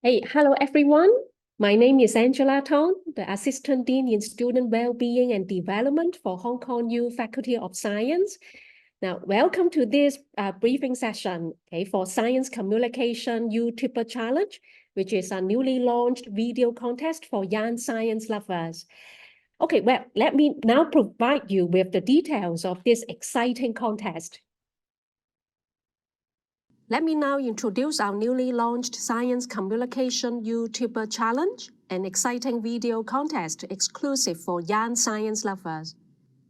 Hey, hello everyone. My name is Angela Tong, the Assistant Dean in Student Wellbeing and Development for Hong Kong U Faculty of Science. Now, welcome to this briefing session for Science Communication YouTuber Challenge, which is a newly launched video contest for young science lovers. Okay, well, let me now provide you with the details of this exciting contest. Let me now introduce our newly launched Science Communication YouTuber Challenge, an exciting video contest exclusive for young science lovers.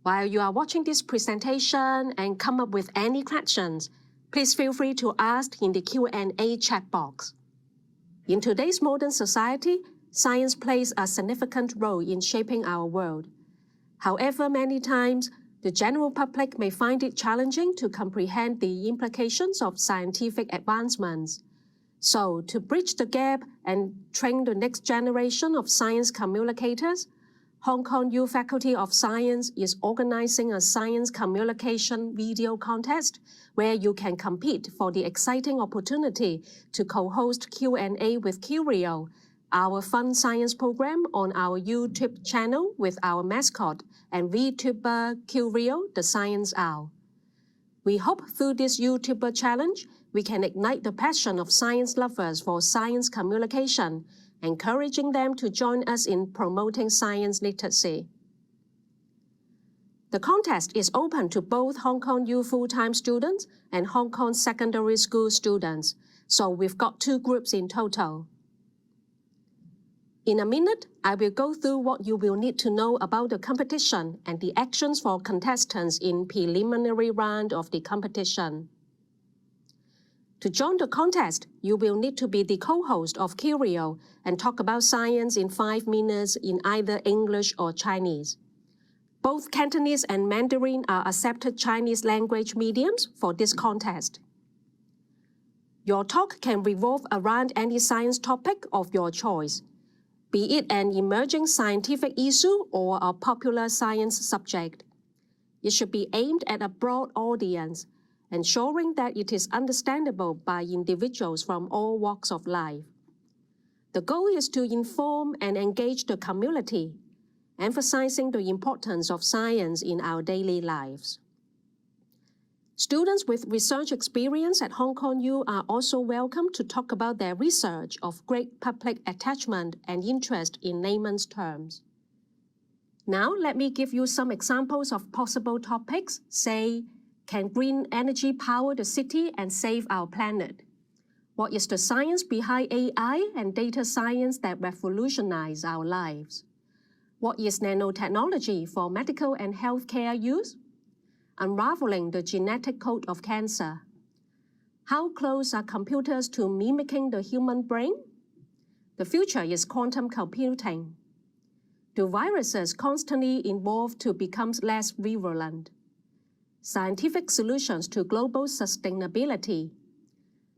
While you are watching this presentation and come up with any questions, please feel free to ask in the Q&A chat box. In today's modern society, science plays a significant role in shaping our world. However, many times, the general public may find it challenging to comprehend the implications of scientific advancements. So, to bridge the gap and train the next generation of science communicators, Hong Kong U Faculty of Science is organizing a science communication video contest where you can compete for the exciting opportunity to co-host Q&A with Curio, our fun science program on our YouTube channel with our mascot and VTuber Curio, the Science Owl. We hope through this YouTuber challenge, we can ignite the passion of science lovers for science communication, encouraging them to join us in promoting science literacy. The contest is open to both Hong Kong U full-time students and Hong Kong secondary school students, so we've got 2 groups in total. In a minute, I will go through what you will need to know about the competition and the actions for contestants in preliminary round of the competition. To join the contest, you will need to be the co-host of Curio and talk about science in 5 minutes in either English or Chinese. Both Cantonese and Mandarin are accepted Chinese language mediums for this contest. Your talk can revolve around any science topic of your choice, be it an emerging scientific issue or a popular science subject. It should be aimed at a broad audience, ensuring that it is understandable by individuals from all walks of life. The goal is to inform and engage the community, emphasizing the importance of science in our daily lives. Students with research experience at Hong Kong U are also welcome to talk about their research of great public attachment and interest in layman's terms. Now, let me give you some examples of possible topics. Say, can green energy power the city and save our planet? What is the science behind AI and data science that revolutionize our lives? What is nanotechnology for medical and healthcare use? Unraveling the genetic code of cancer. How close are computers to mimicking the human brain? The future is quantum computing. Do viruses constantly evolve to become less virulent? Scientific solutions to global sustainability.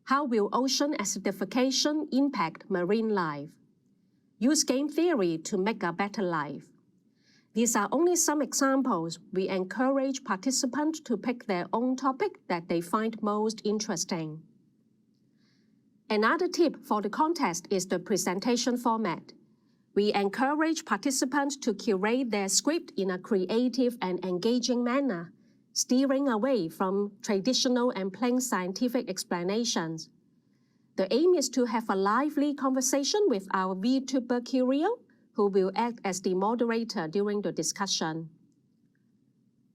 How will ocean acidification impact marine life? Use game theory to make a better life. These are only some examples. We encourage participants to pick their own topic that they find most interesting. Another tip for the contest is the presentation format. We encourage participants to curate their script in a creative and engaging manner, steering away from traditional and plain scientific explanations. The aim is to have a lively conversation with our VTuber Curio, who will act as the moderator during the discussion.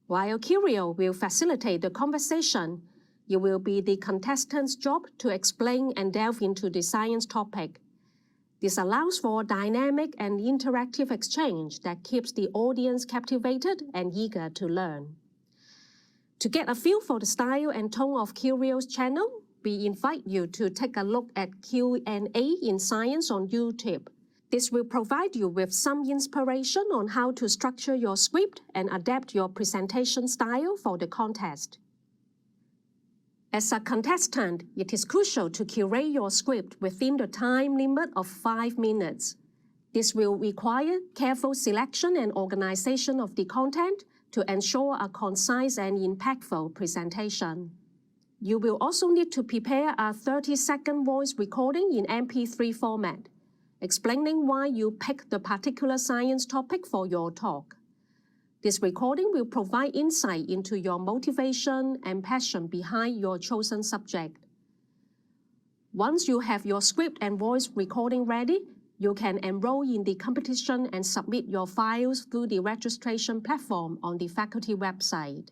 While Curio will facilitate the conversation, it will be the contestant's job to explain and delve into the science topic. This allows for dynamic and interactive exchange that keeps the audience captivated and eager to learn. To get a feel for the style and tone of Curio's channel, we invite you to take a look at Q&A in Science on YouTube. This will provide you with some inspiration on how to structure your script and adapt your presentation style for the contest. As a contestant, it is crucial to curate your script within the time limit of 5 minutes. This will require careful selection and organization of the content to ensure a concise and impactful presentation. You will also need to prepare a 30-second voice recording in MP3 format, explaining why you picked the particular science topic for your talk. This recording will provide insight into your motivation and passion behind your chosen subject. Once you have your script and voice recording ready, you can enroll in the competition and submit your files through the registration platform on the faculty website.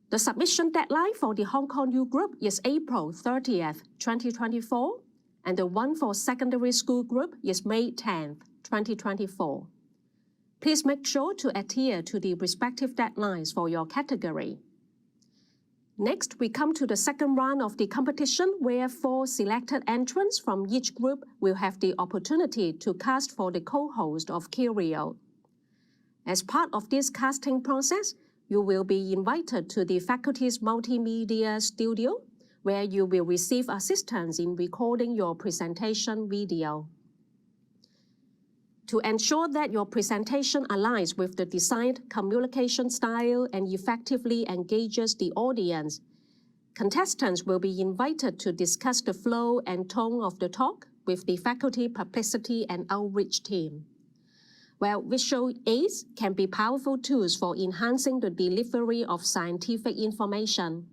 The submission deadline for the Hong Kong U Group is April 30th, 2024, and the one for secondary school group is May 10th, 2024. Please make sure to adhere to the respective deadlines for your category. Next, we come to the second round of the competition, where 4 selected entrants from each group will have the opportunity to cast for the co-host of Curio. As part of this casting process, you will be invited to the faculty's multimedia studio, where you will receive assistance in recording your presentation video. To ensure that your presentation aligns with the desired communication style and effectively engages the audience, contestants will be invited to discuss the flow and tone of the talk with the faculty publicity and outreach team. While visual aids can be powerful tools for enhancing the delivery of scientific information,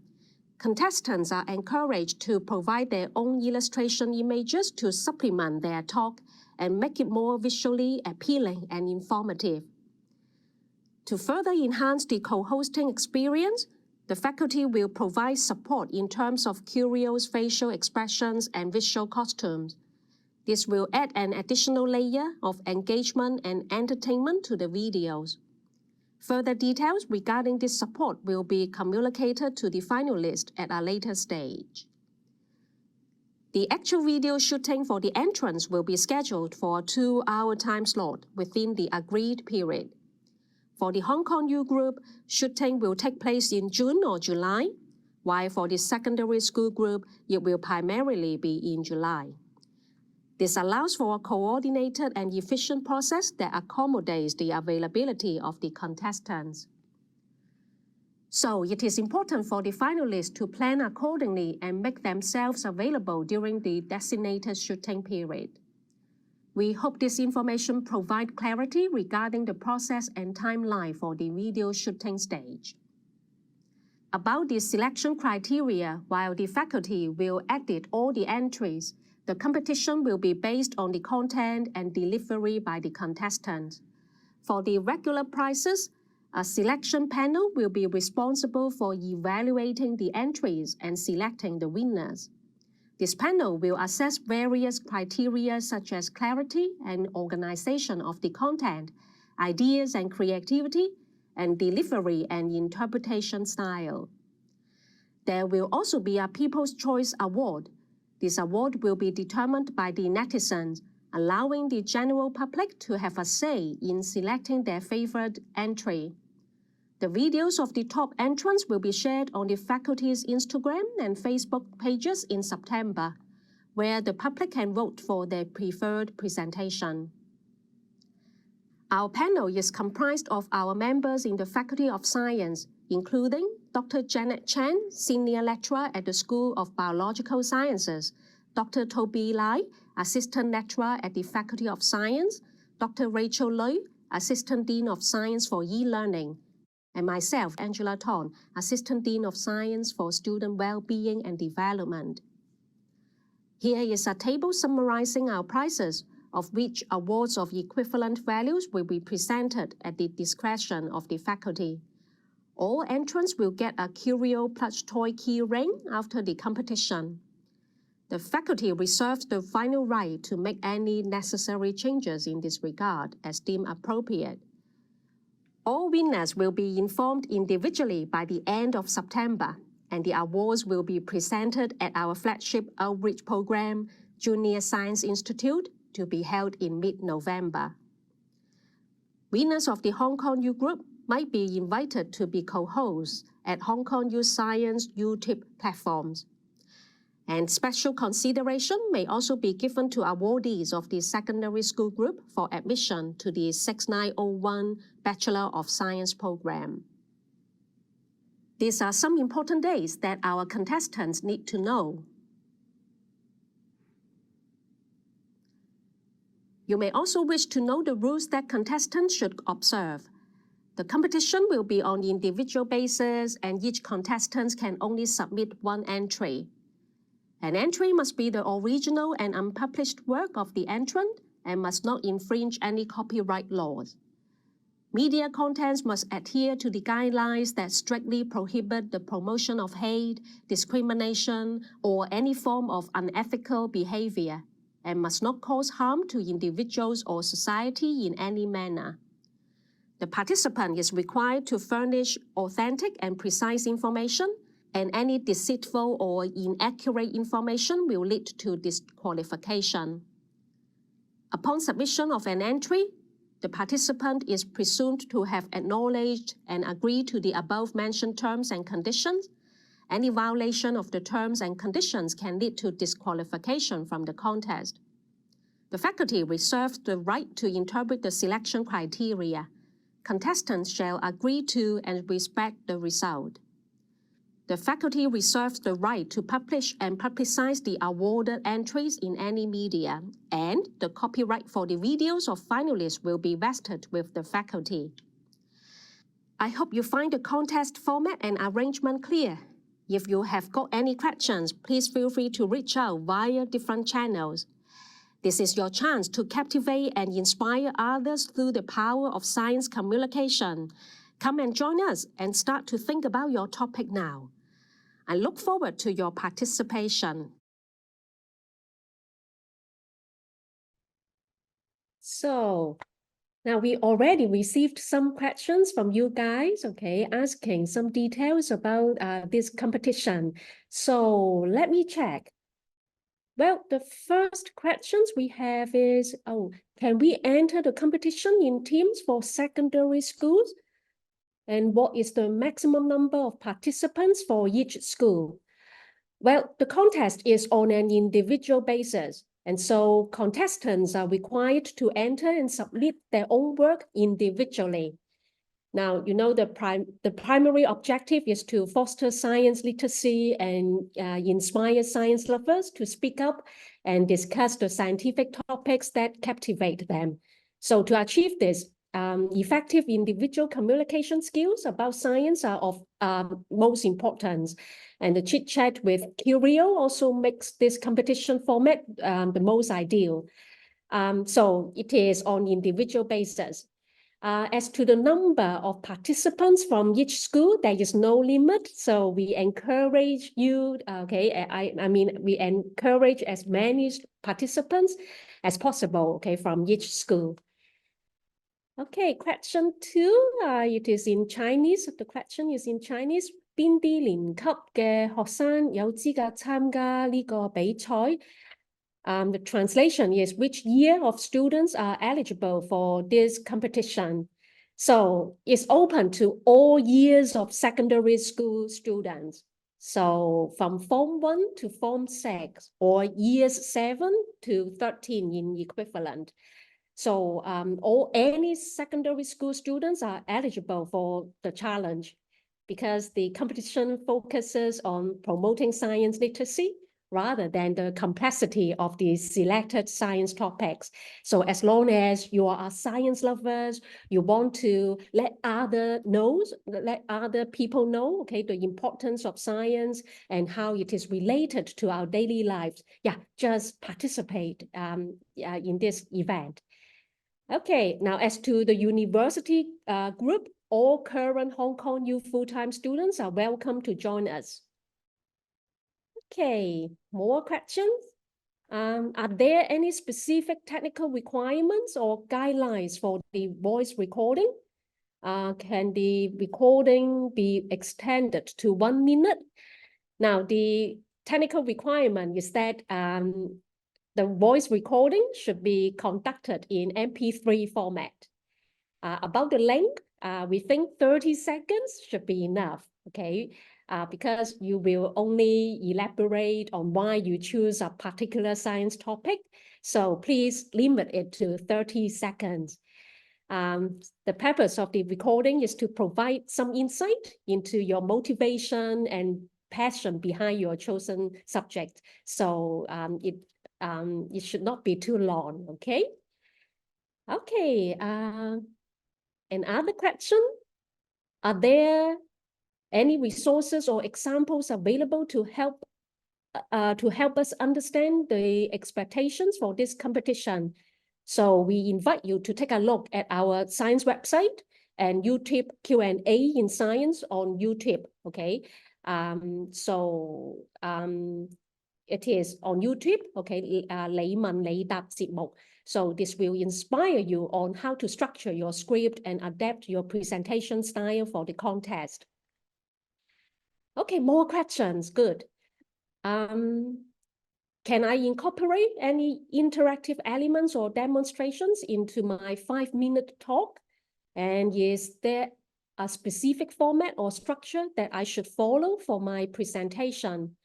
contestants are encouraged to provide their own illustration images to supplement their talk and make it more visually appealing and informative. To further enhance the co-hosting experience, the faculty will provide support in terms of Curio's facial expressions and visual costumes. This will add an additional layer of engagement and entertainment to the videos. Further details regarding this support will be communicated to the finalists at a later stage. The actual video shooting for the entrants will be scheduled for a 2-hour time slot within the agreed period. For the Hong Kong U Group, shooting will take place in June or July, while for the secondary school group, it will primarily be in July. This allows for a coordinated and efficient process that accommodates the availability of the contestants. So it is important for the finalists to plan accordingly and make themselves available during the designated shooting period. We hope this information provides clarity regarding the process and timeline for the video shooting stage. About the selection criteria, while the faculty will edit all the entries, the competition will be based on the content and delivery by the contestants. For the regular prizes, a selection panel will be responsible for evaluating the entries and selecting the winners. This panel will assess various criteria such as clarity and organization of the content, ideas and creativity, and delivery and interpretation style. There will also be a People's Choice Award. This award will be determined by the netizens, allowing the general public to have a say in selecting their favorite entry. The videos of the top entrants will be shared on the faculty's Instagram and Facebook pages in September, where the public can vote for their preferred presentation. Our panel is comprised of our members in the Faculty of Science, including Dr. Janet Chan, Senior Lecturer at the School of Biological Sciences, Dr. Toby Lai, Assistant Lecturer at the Faculty of Science, Dr. Rachel Lui, Assistant Dean of Science for E-Learning, and myself, Angela Ton, Assistant Dean of Science for Student Well-being and Development. Here is a table summarizing our prizes, of which awards of equivalent values will be presented at the discretion of the faculty. All entrants will get a Curio plush toy key ring after the competition. The faculty reserves the final right to make any necessary changes in this regard as deemed appropriate. All winners will be informed individually by the end of September, and the awards will be presented at our flagship outreach program, Junior Science Institute, to be held in mid-November. Winners of the Hong Kong U Group might be invited to be co-hosts at Hong Kong U Science YouTube platforms. And special consideration may also be given to awardees of the secondary school group for admission to the 6901 Bachelor of Science program. These are some important dates that our contestants need to know. You may also wish to know the rules that contestants should observe. The competition will be on individual basis, and each contestant can only submit one entry. An entry must be the original and unpublished work of the entrant and must not infringe any copyright laws. Media contents must adhere to the guidelines that strictly prohibit the promotion of hate, discrimination, or any form of unethical behavior, and must not cause harm to individuals or society in any manner. The participant is required to furnish authentic and precise information, and any deceitful or inaccurate information will lead to disqualification. Upon submission of an entry, the participant is presumed to have acknowledged and agreed to the above-mentioned terms and conditions. Any violation of the terms and conditions can lead to disqualification from the contest. The faculty reserves the right to interpret the selection criteria. Contestants shall agree to and respect the result. The faculty reserves the right to publish and publicize the awarded entries in any media, and the copyright for the videos of finalists will be vested with the faculty. I hope you find the contest format and arrangement clear. If you have got any questions, please feel free to reach out via different channels. This is your chance to captivate and inspire others through the power of science communication. Come and join us and start to think about your topic now. I look forward to your participation. So, now we already received some questions from you guys, okay, asking some details about this competition. So let me check. Well, the first questions we have is, can we enter the competition in teams for secondary schools? And what is the maximum number of participants for each school? Well, the contest is on an individual basis, and so contestants are required to enter and submit their own work individually. Now, you know, the primary objective is to foster science literacy and inspire science lovers to speak up and discuss the scientific topics that captivate them. So to achieve this, effective individual communication skills about science are of most importance. And the chit chat with Curio also makes this competition format the most ideal. So it is on individual basis. As to the number of participants from each school, there is no limit. So we encourage you, okay, I mean, we encourage as many participants as possible, okay, from each school. Okay, question 2, it is in Chinese. The question is in Chinese. 邊啲年級嘅學生有資格參加呢個比賽? The translation is, which year of students are eligible for this competition? So it's open to all years of secondary school students. So from Form 1 to Form 6, or years 7 to 13 in equivalent. So any secondary school students are eligible for the challenge because the competition focuses on promoting science literacy rather than the complexity of the selected science topics. So as long as you are science lovers, you want to let other people know, okay, the importance of science and how it is related to our daily lives. Yeah, just participate in this event. Okay, now as to the university group, all current Hong Kong U full-time students are welcome to join us. Okay, more questions? Are there any specific technical requirements or guidelines for the voice recording? Can the recording be extended to 1 minute? Now, the technical requirement is that the voice recording should be conducted in MP3 format. About the length, we think 30 seconds should be enough, okay? Because you will only elaborate on why you choose a particular science topic. So please limit it to 30 seconds. The purpose of the recording is to provide some insight into your motivation and passion behind your chosen subject. So it should not be too long, okay? Okay, another question. Are there any resources or examples available to help us understand the expectations for this competition? So we invite you to take a look at our science website and YouTube Q&A in science on YouTube, okay? It is on YouTube, okay? 你問你答節目. So this will inspire you on how to structure your script and adapt your presentation style for the contest. Okay, more questions, good. Can I incorporate any interactive elements or demonstrations into my 5-minute talk? And is there a specific format or structure that I should follow for my presentation?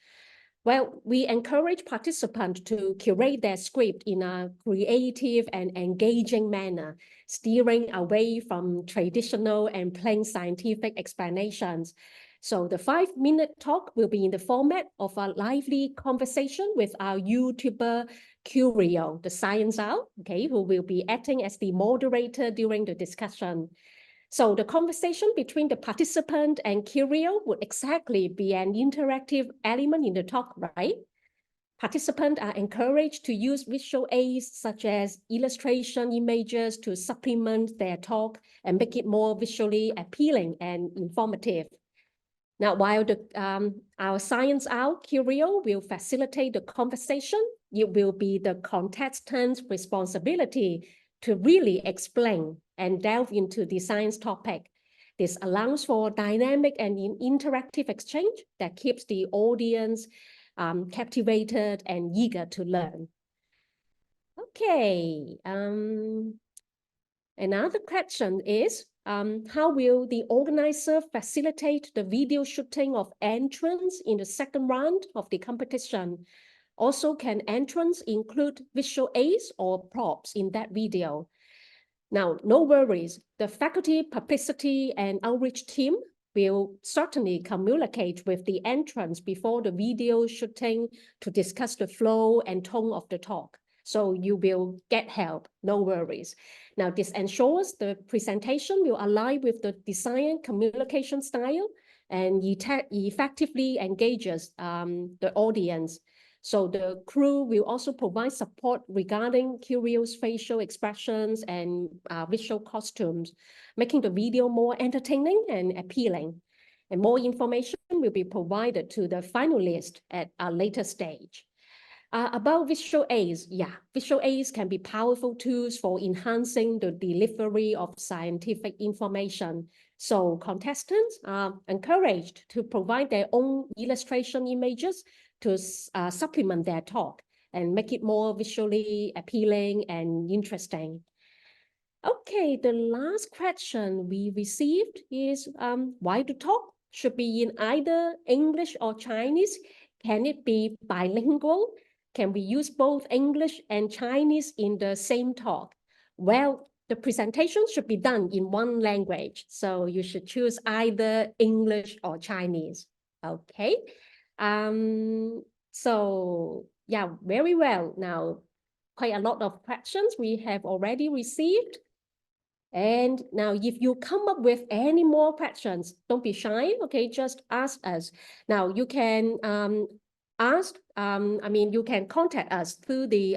Well, we encourage participants to curate their script in a creative and engaging manner, steering away from traditional and plain scientific explanations. So the 5-minute talk will be in the format of a lively conversation with our YouTuber, Curio, the science owl, okay, who will be acting as the moderator during the discussion. So the conversation between the participant and Curio would exactly be an interactive element in the talk, right? Participants are encouraged to use visual aids such as illustration images to supplement their talk and make it more visually appealing and informative. Now, while our science owl, Curio, will facilitate the conversation, it will be the contestant's responsibility to really explain and delve into the science topic. This allows for dynamic and interactive exchange that keeps the audience captivated and eager to learn. Okay, another question is, how will the organizer facilitate the video shooting of entrants in the second round of the competition? Also, can entrants include visual aids or props in that video? Now, no worries. The faculty publicity and outreach team will certainly communicate with the entrants before the video shooting to discuss the flow and tone of the talk. So you will get help, no worries. Now, this ensures the presentation will align with the design communication style and effectively engages the audience. So the crew will also provide support regarding Curio's facial expressions and visual costumes, making the video more entertaining and appealing. And more information will be provided to the finalists at a later stage. About visual aids, yeah, visual aids can be powerful tools for enhancing the delivery of scientific information. So contestants are encouraged to provide their own illustration images to supplement their talk and make it more visually appealing and interesting. Okay, the last question we received is why the talk should be in either English or Chinese? Can it be bilingual? Can we use both English and Chinese in the same talk? Well, the presentation should be done in one language, so you should choose either English or Chinese. Okay. So yeah, very well. Now, quite a lot of questions we have already received. And now if you come up with any more questions, don't be shy, okay? Just ask us. Now you can you can contact us through the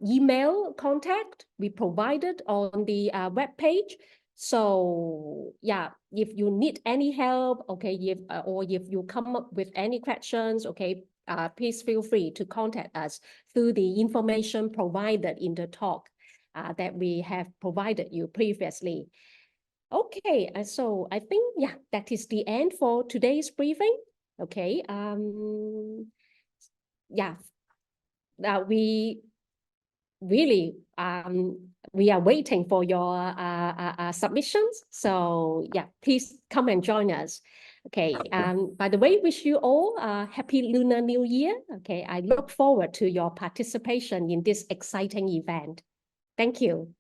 email contact we provided on the webpage. So yeah, if you need any help, okay, or if you come up with any questions, okay, please feel free to contact us through the information provided in the talk that we have provided you previously. Okay, so I think, yeah, that is the end for today's briefing. Okay, yeah, we really, we are waiting for your submissions. So yeah, please come and join us. Okay, by the way, wish you all a happy Lunar New Year. Okay, I look forward to your participation in this exciting event. Thank you.